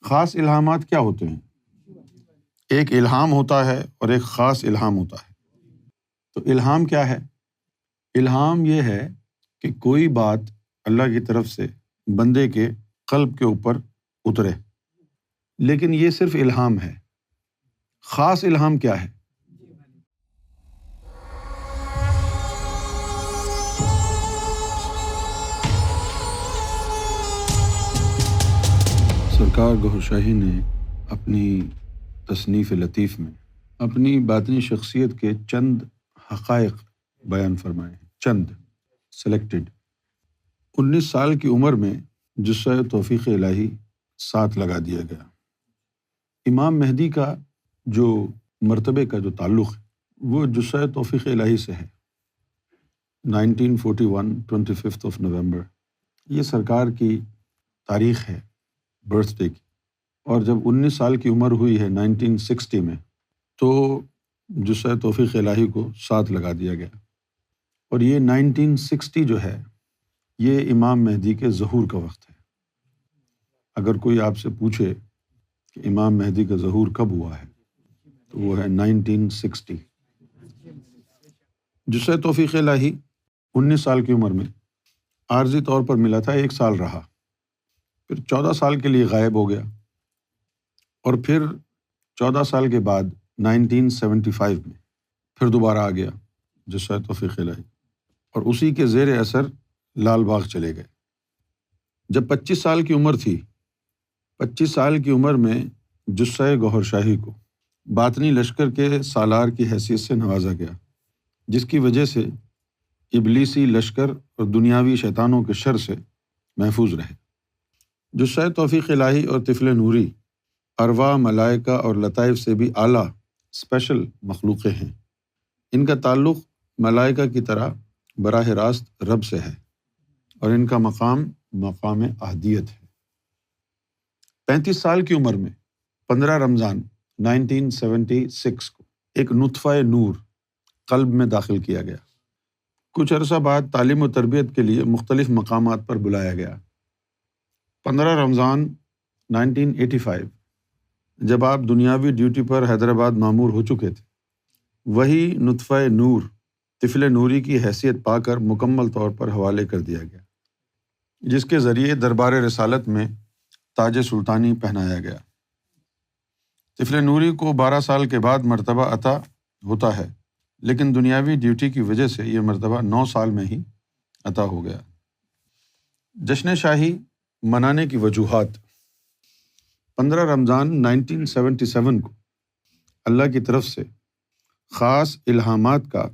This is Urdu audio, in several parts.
خاص الہامات کیا ہوتے ہیں؟ ایک الہام ہوتا ہے اور ایک خاص الہام ہوتا ہے۔ تو الہام کیا ہے؟ الہام یہ ہے کہ کوئی بات اللہ کی طرف سے بندے کے قلب کے اوپر اترے، لیکن یہ صرف الہام ہے۔ خاص الہام کیا ہے؟ سرکار گوہر شاہی نے اپنی تصنیف لطیف میں اپنی باطنی شخصیت کے چند حقائق بیان فرمائے ہیں، چند سلیکٹڈ۔ 19 سال کی عمر میں جسہ توفیق الہی ساتھ لگا دیا گیا۔ امام مہدی کا جو مرتبے کا جو تعلق ہے وہ جسہ توفیق الہی سے ہے۔ 1941 25 نومبر یہ سرکار کی تاریخ ہے برتھ ڈے کی، اور جب 19 سال کی عمر ہوئی ہے 1960 میں تو جسہ توفیق الہی کو ساتھ لگا دیا گیا۔ اور یہ 1960 جو ہے یہ امام مہدی کے ظہور کا وقت ہے۔ اگر کوئی آپ سے پوچھے کہ امام مہدی کا ظہور کب ہوا ہے تو وہ ہے 1960۔ جسہ توفیق الہی 19 سال کی عمر میں عارضی طور پر ملا تھا، 1 سال رہا، پھر 14 سال کے لیے غائب ہو گیا، اور پھر 14 سال کے بعد 1975 میں پھر دوبارہ آ گیا جسہ توفیق الہی، اور اسی کے زیر اثر لال باغ چلے گئے۔ جب 25 سال کی عمر تھی، 25 سال کی عمر میں جسہ گوہر شاہی کو باطنی لشکر کے سالار کی حیثیت سے نوازا گیا، جس کی وجہ سے ابلیسی لشکر اور دنیاوی شیطانوں کے شر سے محفوظ رہے۔ جسہ توفیق الہی اور طفل نوری ارواح، ملائکہ اور لطائف سے بھی اعلیٰ اسپیشل مخلوقیں ہیں۔ ان کا تعلق ملائکہ کی طرح براہ راست رب سے ہے، اور ان کا مقام احدیت ہے۔ 35 سال کی عمر میں 15 رمضان 1976 کو ایک نطفہ نور قلب میں داخل کیا گیا۔ کچھ عرصہ بعد تعلیم و تربیت کے لیے مختلف مقامات پر بلایا گیا۔ 15 رمضان 1985 جب آپ دنیاوی ڈیوٹی پر حیدرآباد مامور ہو چکے تھے، وہی نطفہ نور طفل نوری کی حیثیت پا کر مکمل طور پر حوالے کر دیا گیا، جس کے ذریعے دربار رسالت میں تاج سلطانی پہنایا گیا۔ طفل نوری کو 12 سال کے بعد مرتبہ عطا ہوتا ہے، لیکن دنیاوی ڈیوٹی کی وجہ سے یہ مرتبہ 9 سال میں ہی عطا ہو گیا۔ جشن شاہی منانے کی وجوہات۔ 15 رمضان 1977 کو اللہ کی طرف سے خاص الہامات کا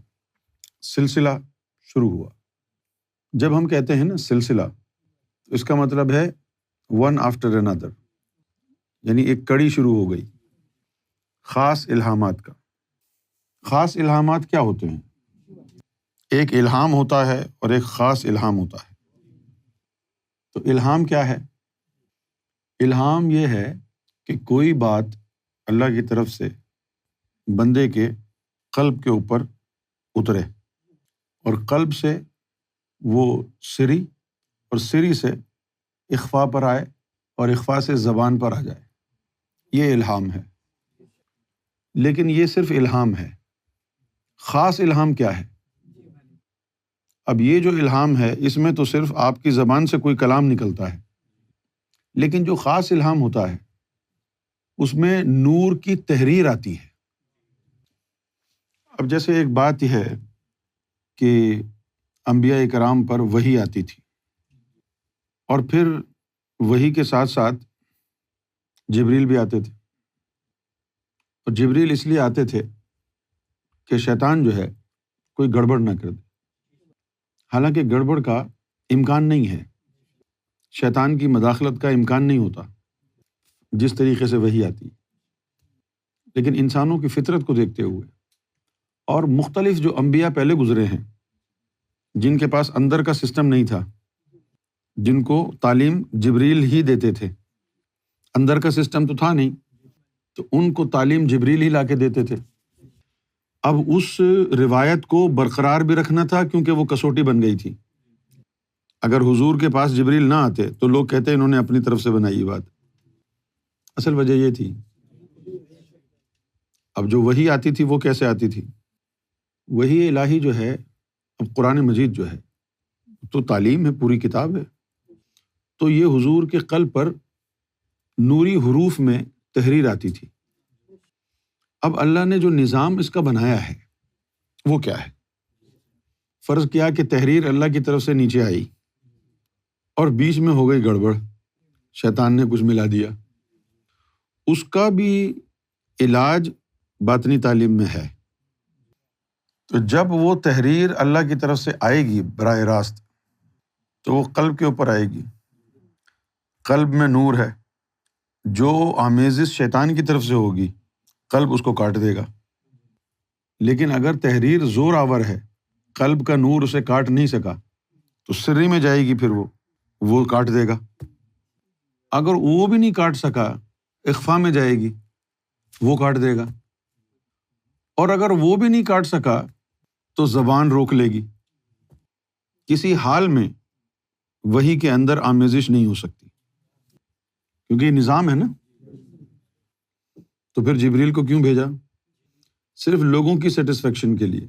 سلسلہ شروع ہوا۔ جب ہم کہتے ہیں نا سلسلہ، تو اس کا مطلب ہے ون آفٹر another، یعنی ایک کڑی شروع ہو گئی خاص الہامات کا۔ خاص الہامات کیا ہوتے ہیں؟ ایک الہام ہوتا ہے اور ایک خاص الہام ہوتا ہے۔ تو الہام کیا ہے؟ الہام یہ ہے کہ کوئی بات اللہ کی طرف سے بندے کے قلب کے اوپر اترے، اور قلب سے وہ سری، اور سری سے اخفاء پر آئے، اور اخفاء سے زبان پر آ جائے، یہ الہام ہے۔ لیکن یہ صرف الہام ہے۔ خاص الہام کیا ہے؟ اب یہ جو الہام ہے اس میں تو صرف آپ کی زبان سے کوئی کلام نکلتا ہے، لیکن جو خاص الہام ہوتا ہے اس میں نور کی تحریر آتی ہے۔ اب جیسے ایک بات یہ ہے کہ انبیاء کرام پر وحی آتی تھی، اور پھر وحی کے ساتھ ساتھ جبریل بھی آتے تھے، اور جبریل اس لیے آتے تھے کہ شیطان جو ہے کوئی گڑبڑ نہ کر دے۔ حالانکہ گڑبڑ کا امکان نہیں ہے، شیطان کی مداخلت کا امکان نہیں ہوتا جس طریقے سے وحی آتی، لیکن انسانوں کی فطرت کو دیکھتے ہوئے، اور مختلف جو انبیاء پہلے گزرے ہیں جن کے پاس اندر کا سسٹم نہیں تھا، جن کو تعلیم جبریل ہی دیتے تھے، اندر کا سسٹم تو تھا نہیں، تو ان کو تعلیم جبریل ہی لا کے دیتے تھے۔ اب اس روایت کو برقرار بھی رکھنا تھا کیونکہ وہ کسوٹی بن گئی تھی۔ اگر حضور کے پاس جبریل نہ آتے تو لوگ کہتے انہوں نے اپنی طرف سے بنائی یہ بات، اصل وجہ یہ تھی، اب جو وحی آتی تھی وہ کیسے آتی تھی؟ وحی الہی جو ہے، اب قرآن مجید جو ہے تو تعلیم ہے، پوری کتاب ہے، تو یہ حضور کے قلب پر نوری حروف میں تحریر آتی تھی۔ اب اللہ نے جو نظام اس کا بنایا ہے وہ کیا ہے؟ فرض کیا کہ تحریر اللہ کی طرف سے نیچے آئی اور بیچ میں ہو گئی گڑبڑ، شیطان نے کچھ ملا دیا، اس کا بھی علاج باطنی تعلیم میں ہے۔ تو جب وہ تحریر اللہ کی طرف سے آئے گی براہ راست تو وہ قلب کے اوپر آئے گی، قلب میں نور ہے، جو آمیزش شیطان کی طرف سے ہوگی قلب اس کو کاٹ دے گا۔ لیکن اگر تحریر زور آور ہے، قلب کا نور اسے کاٹ نہیں سکا تو سری میں جائے گی، پھر وہ کاٹ دے گا۔ اگر وہ بھی نہیں کاٹ سکا، اخفا میں جائے گی، وہ کاٹ دے گا۔ اور اگر وہ بھی نہیں کاٹ سکا تو زبان روک لے گی۔ کسی حال میں وحی کے اندر آمیزش نہیں ہو سکتی، کیونکہ یہ نظام ہے نا۔ تو پھر جبریل کو کیوں بھیجا؟ صرف لوگوں کی سیٹسفیکشن کے لیے،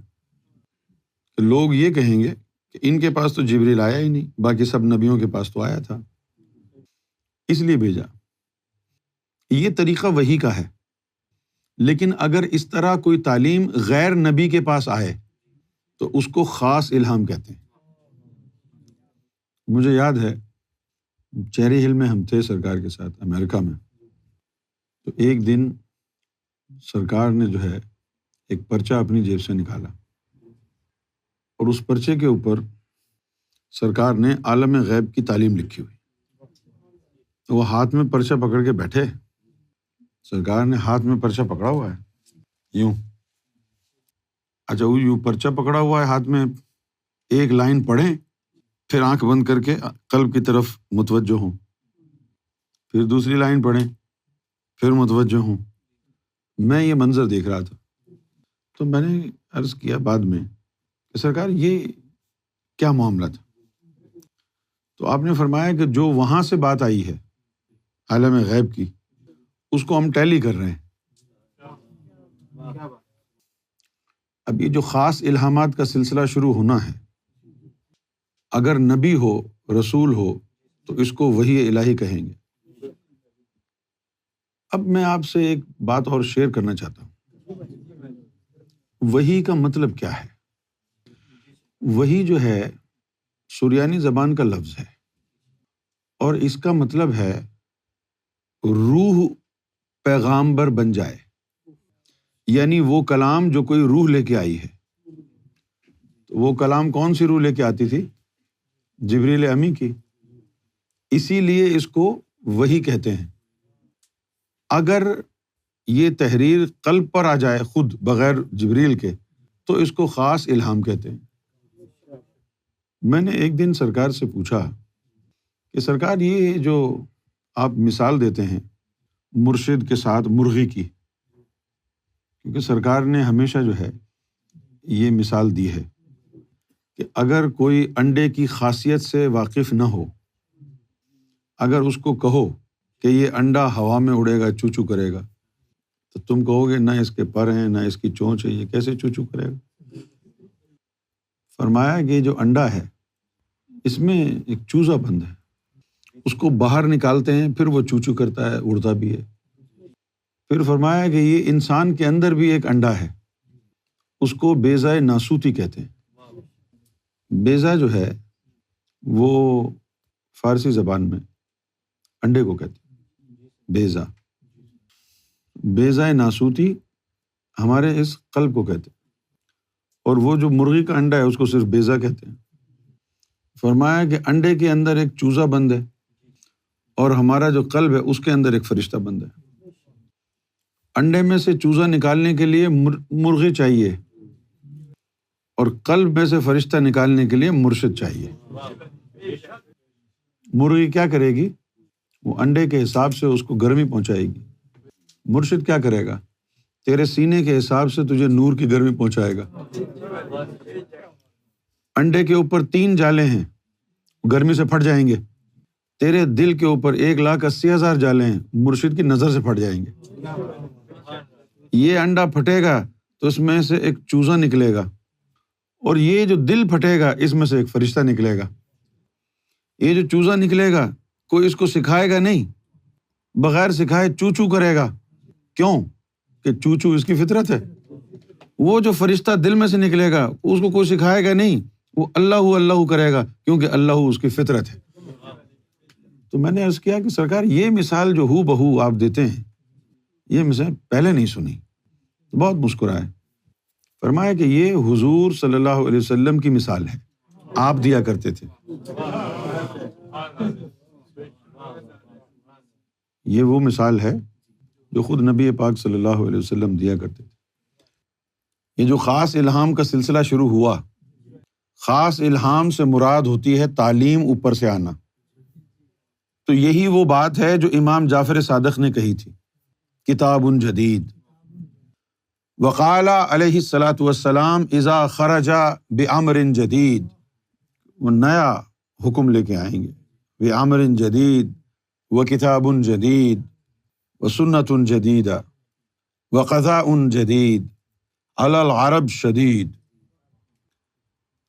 کہ لوگ یہ کہیں گے کہ ان کے پاس تو جبریل آیا ہی نہیں، باقی سب نبیوں کے پاس تو آیا تھا، اس لیے بھیجا۔ یہ طریقہ وحی کا ہے۔ لیکن اگر اس طرح کوئی تعلیم غیر نبی کے پاس آئے تو اس کو خاص الہام کہتے ہیں۔ مجھے یاد ہے چیری ہل میں ہم تھے سرکار کے ساتھ امریکہ میں، تو ایک دن سرکار نے جو ہے ایک پرچہ اپنی جیب سے نکالا اور اس پرچے کے اوپر سرکار نے عالم غیب کی تعلیم لکھی ہوئی۔ تو وہ ہاتھ میں پرچہ پکڑ کے بیٹھے، سرکار نے ہاتھ میں پرچہ پکڑا ہوا ہے یوں، اچھا وہ یوں پرچہ پکڑا ہوا ہے ہاتھ میں، ایک لائن پڑھیں پھر آنکھ بند کر کے قلب کی طرف متوجہ ہوں، پھر دوسری لائن پڑھیں پھر متوجہ ہوں۔ میں یہ منظر دیکھ رہا تھا تو میں نے عرض کیا بعد میں کہ سرکار یہ کیا معاملہ تھا؟ تو آپ نے فرمایا کہ جو وہاں سے بات آئی ہے عالم غیب کی، اس کو ہم ٹیلی کر رہے ہیں۔ اب یہ جو خاص الہامات کا سلسلہ شروع ہونا ہے، اگر نبی ہو رسول ہو تو اس کو وحی الہی کہیں گے۔ اب میں آپ سے ایک بات اور شیئر کرنا چاہتا ہوں، وحی کا مطلب کیا ہے؟ وحی جو ہے سریانی زبان کا لفظ ہے اور اس کا مطلب ہے روح پیغامبر بن جائے، یعنی وہ کلام جو کوئی روح لے کے آئی ہے۔ تو وہ کلام کون سی روح لے کے آتی تھی؟ جبریل امی کی، اسی لیے اس کو وحی کہتے ہیں۔ اگر یہ تحریر قلب پر آ جائے خود بغیر جبریل کے تو اس کو خاص الہام کہتے ہیں۔ میں نے ایک دن سرکار سے پوچھا کہ سرکار یہ جو آپ مثال دیتے ہیں مرشد کے ساتھ مرغی کی، کیونکہ سرکار نے ہمیشہ جو ہے یہ مثال دی ہے کہ اگر کوئی انڈے کی خاصیت سے واقف نہ ہو، اگر اس کو کہو کہ یہ انڈا ہوا میں اڑے گا، چو چو کرے گا، تو تم کہو گے نہ اس کے پر ہیں نہ اس کی چونچ ہے، یہ کیسے چو چو کرے گا؟ فرمایا کہ یہ جو انڈا ہے اس میں ایک چوزا بند ہے، اس کو باہر نکالتے ہیں پھر وہ چو چو کرتا ہے، اڑتا بھی ہے۔ پھر فرمایا کہ یہ انسان کے اندر بھی ایک انڈا ہے، اس کو بیضۂ ناسوتی کہتے ہیں۔ بیضا جو ہے وہ فارسی زبان میں انڈے کو کہتے ہیں، بیضا۔ بیضۂ ناسوتی ہمارے اس قلب کو کہتے ہیں، اور وہ جو مرغی کا انڈا ہے اس کو صرف بیضا کہتے ہیں۔ فرمایا کہ انڈے کے اندر ایک چوزا بند ہے اور ہمارا جو قلب ہے اس کے اندر ایک فرشتہ بند ہے۔ انڈے میں سے چوزا نکالنے کے لیے مرغی چاہیے اور قلب میں سے فرشتہ نکالنے کے لیے مرشد چاہیے۔ مرغی کیا کرے گی؟ وہ انڈے کے حساب سے اس کو گرمی پہنچائے گی۔ مرشد کیا کرے گا؟ تیرے سینے کے حساب سے تجھے نور کی گرمی پہنچائے گا۔ انڈے کے اوپر 3 جالے ہیں، گرمی سے پھٹ جائیں گے، تیرے دل کے اوپر 1,80,000 جالیں مرشد کی نظر سے پھٹ جائیں گے۔ یہ انڈا پھٹے گا تو اس میں سے ایک چوزا نکلے گا، اور یہ جو دل پھٹے گا اس میں سے ایک فرشتہ نکلے گا۔ یہ جو چوزا نکلے گا کوئی اس کو سکھائے گا نہیں، بغیر سکھائے چو چو کرے گا۔ کیوں؟ کہ چو چو اس کی فطرت ہے۔ وہ جو فرشتہ دل میں سے نکلے گا اس کو کوئی سکھائے گا نہیں، وہ اللہ اللہ کرے گا، کیونکہ اللہ اس کی فطرت ہے۔ تو میں نے عرض کیا کہ سرکار یہ مثال جو ہو بہو آپ دیتے ہیں، یہ مثال پہلے نہیں سنی۔ تو بہت مسکرائے، فرمایا کہ یہ حضور صلی اللہ علیہ وسلم کی مثال ہے، آپ دیا کرتے تھے۔ یہ وہ مثال ہے جو خود نبی پاک صلی اللہ علیہ وسلم دیا کرتے تھے۔ یہ جو خاص الہام کا سلسلہ شروع ہوا، خاص الہام سے مراد ہوتی ہے تعلیم اوپر سے آنا۔ تو یہی وہ بات ہے جو امام جعفر صادق نے کہی تھی، کتاب جدید۔ وقال علیہ الصلاۃ والسلام اذا خرج بامر جدید، وہ نیا حکم لے کے آئیں گے، بامر جدید وکتاب جدید وسنت جدیدہ وقضاء جدید علی العرب شدید۔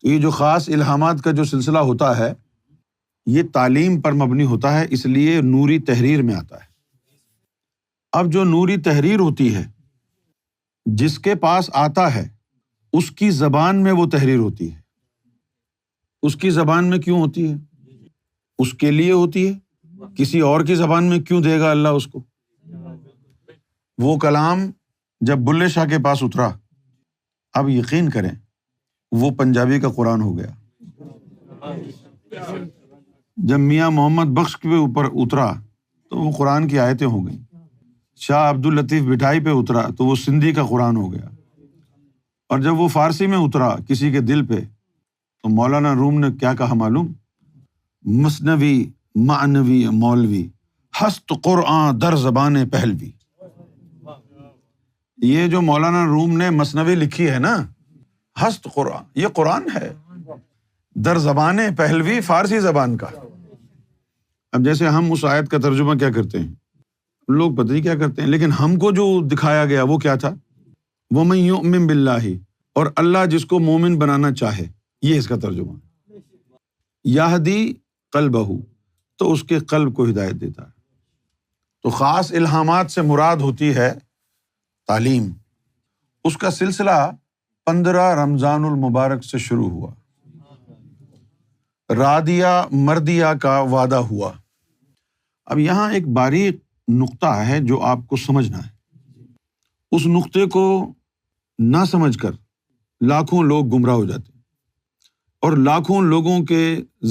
یہ جو خاص الہامات کا جو سلسلہ ہوتا ہے یہ تعلیم پر مبنی ہوتا ہے، اس لیے نوری تحریر میں آتا ہے۔ اب جو نوری تحریر ہوتی ہے، جس کے پاس آتا ہے اس کی زبان میں وہ تحریر ہوتی ہے۔ اس کی زبان میں کیوں ہوتی ہے؟ اس کے لیے ہوتی ہے، کسی اور کی زبان میں کیوں دے گا اللہ اس کو؟ وہ کلام جب بلے شاہ کے پاس اترا، اب یقین کریں وہ پنجابی کا قرآن ہو گیا۔ جب میاں محمد بخش کے اوپر اترا تو وہ قرآن کی آیتیں ہو گئیں۔ شاہ عبد اللطیف بٹھائی پہ اترا تو وہ سندھی کا قرآن ہو گیا، اور جب وہ فارسی میں اترا کسی کے دل پہ تو مولانا روم نے کیا کہا معلوم؟ مثنوی معنوی مولوی ہست قرآن در زبان پہلوی۔ یہ جو مولانا روم نے مثنوی لکھی ہے نا، ہست قرآن، یہ قرآن ہے در زبان پہلوی، فارسی زبان کا۔ اب جیسے ہم اس آیت کا ترجمہ کیا کرتے ہیں، لوگ پتہ نہیں کیا کرتے ہیں، لیکن ہم کو جو دکھایا گیا وہ کیا تھا؟ وَمَن يُؤْمِن بِاللَّهِ، اور اللہ جس کو مومن بنانا چاہے، یہ اس کا ترجمہ۔ یہدی قلبہ، تو اس کے قلب کو ہدایت دیتا ہے۔ تو خاص الہامات سے مراد ہوتی ہے تعلیم۔ اس کا سلسلہ 15 رمضان المبارک سے شروع ہوا، رادیہ مردیہ کا وعدہ ہوا۔ اب یہاں ایک باریک نقطہ ہے جو آپ کو سمجھنا ہے۔ اس نقطے کو نہ سمجھ کر لاکھوں لوگ گمراہ ہو جاتے ہیں اور لاکھوں لوگوں کے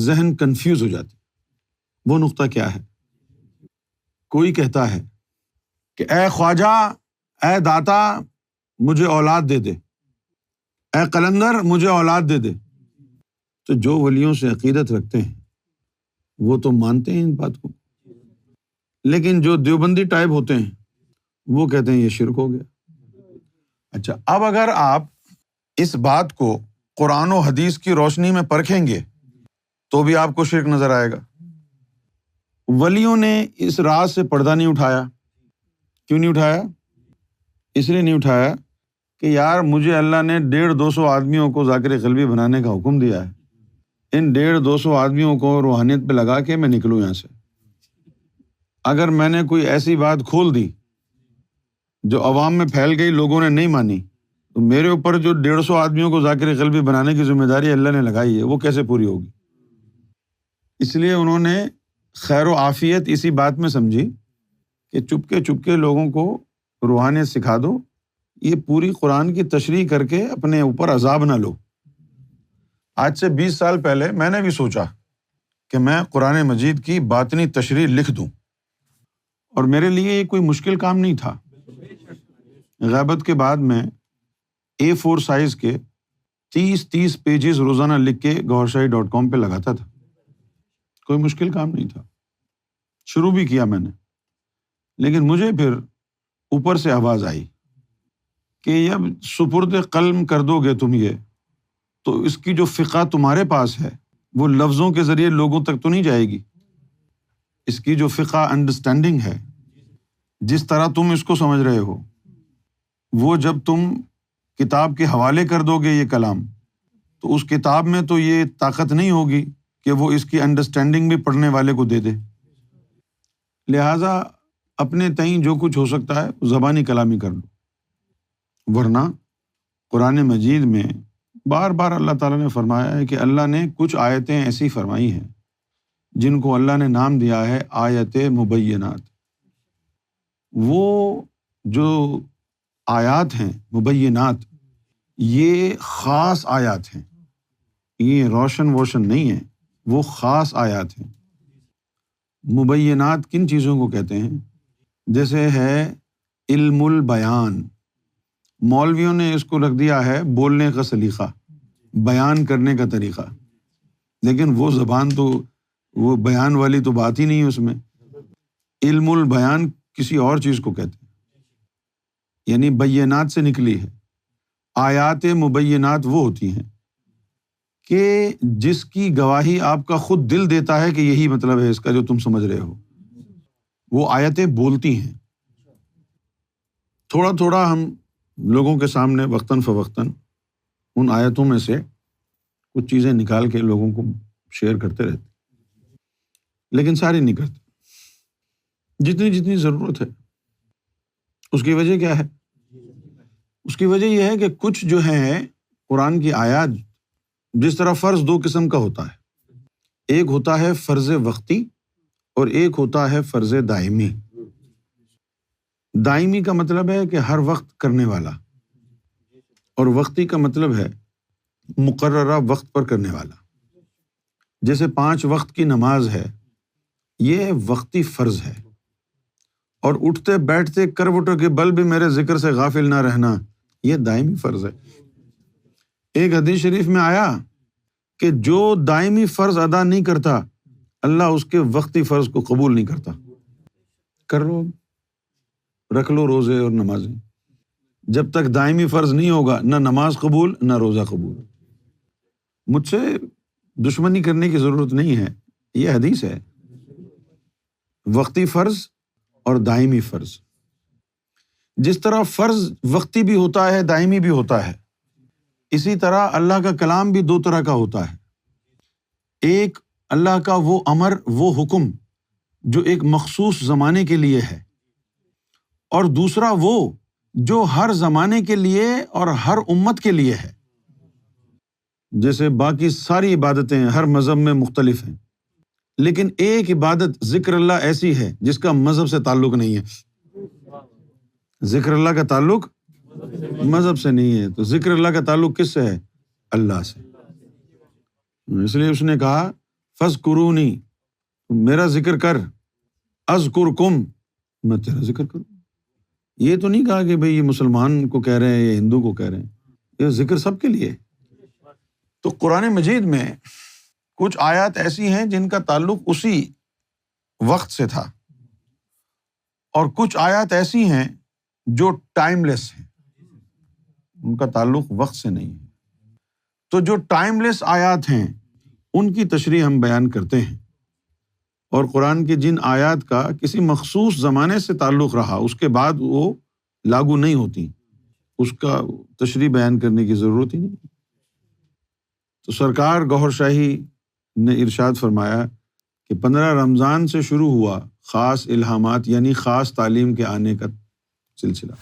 ذہن کنفیوز ہو جاتے ہیں۔ وہ نقطہ کیا ہے؟ کوئی کہتا ہے کہ اے خواجہ، اے داتا مجھے اولاد دے دے، اے قلندر مجھے اولاد دے دے۔ تو جو ولیوں سے عقیدت رکھتے ہیں وہ تو مانتے ہیں ان بات کو، لیکن جو دیوبندی ٹائپ ہوتے ہیں وہ کہتے ہیں یہ شرک ہو گیا۔ اچھا، اب اگر آپ اس بات کو قرآن و حدیث کی روشنی میں پرکھیں گے تو بھی آپ کو شرک نظر آئے گا۔ ولیوں نے اس راز سے پردہ نہیں اٹھایا۔ کیوں نہیں اٹھایا؟ اس لیے نہیں اٹھایا کہ یار مجھے اللہ نے 150-200 آدمیوں کو ذاکر قلبی بنانے کا حکم دیا ہے، ان 150-200 آدمیوں کو روحانیت پہ لگا کے میں نکلوں یہاں سے۔ اگر میں نے کوئی ایسی بات کھول دی جو عوام میں پھیل گئی، لوگوں نے نہیں مانی، تو میرے اوپر جو 150 آدمیوں کو ذاکر قلبی بنانے کی ذمہ داری اللہ نے لگائی ہے وہ کیسے پوری ہوگی؟ اس لیے انہوں نے خیر و عافیت اسی بات میں سمجھی کہ چپکے لوگوں کو روحانیت سکھا دو، یہ پوری قرآن کی تشریح کر کے اپنے اوپر عذاب نہ لو۔ آج سے 20 سال پہلے میں نے بھی سوچا کہ میں قرآن مجید کی باطنی تشریح لکھ دوں، اور میرے لیے یہ کوئی مشکل کام نہیں تھا۔ غیبت کے بعد میں A4 سائز کے 30 پیجز روزانہ لکھ کے گورشاہی.com پہ لگاتا تھا۔ کوئی مشکل کام نہیں تھا، شروع بھی کیا میں نے، لیکن مجھے پھر اوپر سے آواز آئی کہ جب سپرد قلم کر دو گے تم یہ، تو اس کی جو فقہ تمہارے پاس ہے وہ لفظوں کے ذریعے لوگوں تک تو نہیں جائے گی، اس کی جو فقہ انڈرسٹینڈنگ ہے، جس طرح تم اس کو سمجھ رہے ہو، وہ جب تم کتاب کے حوالے کر دو گے یہ کلام، تو اس کتاب میں تو یہ طاقت نہیں ہوگی کہ وہ اس کی انڈرسٹینڈنگ بھی پڑھنے والے کو دے دے۔ لہٰذا اپنے تئیں جو کچھ ہو سکتا ہے زبانی کلامی کر لو، ورنہ قرآن مجید میں بار بار اللہ تعالیٰ نے فرمایا ہے کہ اللہ نے کچھ آیتیں ایسی فرمائی ہیں جن کو اللہ نے نام دیا ہے آیت مبینات۔ وہ جو آیات ہیں مبینات، یہ خاص آیات ہیں، یہ روشن ووشن نہیں ہیں، وہ خاص آیات ہیں۔ مبینات کن چیزوں کو کہتے ہیں؟ جیسے ہے علم البیان، مولویوں نے اس کو رکھ دیا ہے بولنے کا سلیقہ، بیان کرنے کا طریقہ، لیکن وہ زبان تو وہ بیان والی تو بات ہی نہیں ہے اس میں۔ علم البیان کسی اور چیز کو کہتے ہیں، یعنی بینات سے نکلی ہے۔ آیات مبینات وہ ہوتی ہیں کہ جس کی گواہی آپ کا خود دل دیتا ہے کہ یہی مطلب ہے اس کا جو تم سمجھ رہے ہو، وہ آیتیں بولتی ہیں۔ تھوڑا تھوڑا ہم لوگوں کے سامنے وقتاً فوقتاً ان آیتوں میں سے کچھ چیزیں نکال کے لوگوں کو شیئر کرتے رہتے، لیکن ساری نہیں کرتے، جتنی ضرورت ہے۔ اس کی وجہ کیا ہے؟ اس کی وجہ یہ ہے کہ کچھ جو ہیں قرآن کی آیات، جس طرح فرض دو قسم کا ہوتا ہے، ایک ہوتا ہے فرض وقتی اور ایک ہوتا ہے فرض دائمی۔ دائمی کا مطلب ہے کہ ہر وقت کرنے والا، اور وقتی کا مطلب ہے مقررہ وقت پر کرنے والا۔ جیسے 5 وقت کی نماز ہے، یہ وقتی فرض ہے، اور اٹھتے بیٹھتے کروٹوں کے بل بھی میرے ذکر سے غافل نہ رہنا، یہ دائمی فرض ہے۔ ایک حدیث شریف میں آیا کہ جو دائمی فرض ادا نہیں کرتا، اللہ اس کے وقتی فرض کو قبول نہیں کرتا۔ کر لو، رکھ لو روزے اور نمازیں، جب تک دائمی فرض نہیں ہوگا نہ نماز قبول نہ روزہ قبول۔ مجھ سے دشمنی کرنے کی ضرورت نہیں ہے، یہ حدیث ہے۔ وقتی فرض اور دائمی فرض، جس طرح فرض وقتی بھی ہوتا ہے دائمی بھی ہوتا ہے، اسی طرح اللہ کا کلام بھی 2 طرح کا ہوتا ہے۔ ایک اللہ کا وہ امر، وہ حکم جو ایک مخصوص زمانے کے لیے ہے، اور دوسرا وہ جو ہر زمانے کے لیے اور ہر امت کے لیے ہے۔ جیسے باقی ساری عبادتیں ہر مذہب میں مختلف ہیں، لیکن ایک عبادت ذکر اللہ ایسی ہے جس کا مذہب سے تعلق نہیں ہے۔ ذکر اللہ کا تعلق مذہب سے نہیں ہے، تو ذکر اللہ کا تعلق کس سے ہے؟ اللہ سے۔ اس لیے اس نے کہا فاذکرونی، میرا ذکر کر، اذکرکم، میں تیرا ذکر کروں۔ یہ تو نہیں کہا کہ بھئی یہ مسلمان کو کہہ رہے ہیں یا ہندو کو کہہ رہے ہیں، یہ ذکر سب کے لیے۔ تو قرآن مجید میں کچھ آیات ایسی ہیں جن کا تعلق اسی وقت سے تھا، اور کچھ آیات ایسی ہیں جو ٹائم لیس ہیں، ان کا تعلق وقت سے نہیں ہے۔ تو جو ٹائم لیس آیات ہیں ان کی تشریح ہم بیان کرتے ہیں، اور قرآن کی جن آیات کا کسی مخصوص زمانے سے تعلق رہا اس کے بعد وہ لاگو نہیں ہوتی، اس کا تشریح بیان کرنے کی ضرورت ہی نہیں۔ تو سرکار گوہر شاہی نے ارشاد فرمایا کہ 15 رمضان سے شروع ہوا خاص الہامات، یعنی خاص تعلیم کے آنے کا سلسلہ۔